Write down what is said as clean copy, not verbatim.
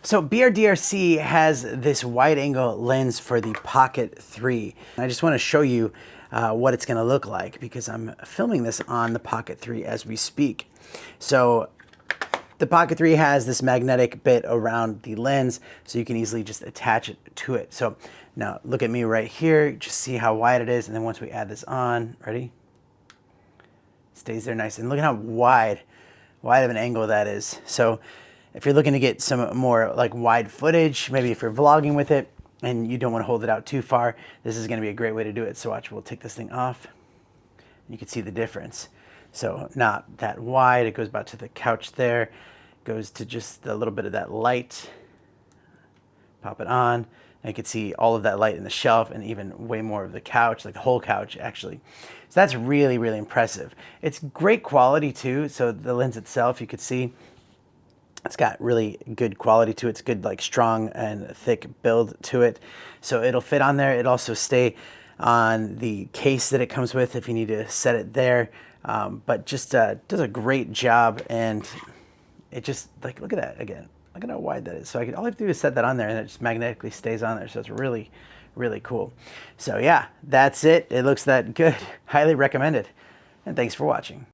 So BRDRC has this wide angle lens for the Pocket 3. I just want to show you what it's going to look like because I'm filming this on the Pocket 3 as we speak. So the Pocket 3 has this magnetic bit around the lens, so you can easily just attach it to it. So now look at me right here, just see how wide it is, and then once we add this on, ready? Stays there nice, and look at how wide of an angle that is. So if you're looking to get some more like wide footage, maybe if you're vlogging with it and you don't want to hold it out too far, this is going to be a great way to do it. So watch, we'll take this thing off. You can see the difference. So not that wide, it goes about to the couch there, goes to just a little bit of that light. Pop it on, and you can see all of that light in the shelf and even way more of the couch, like the whole couch actually. So that's really, really impressive. It's great quality too. So the lens itself, you could see, it's got really good quality to it. It's good, like strong and thick build to it. So it'll fit on there. It'll also stay on the case that it comes with if you need to set it there. But just does a great job, and it just, like, look at that again. Look at how wide that is. So all I have to do is set that on there and it just magnetically stays on there. So it's really, really cool. So yeah, that's it. It looks that good. Highly recommended. And thanks for watching.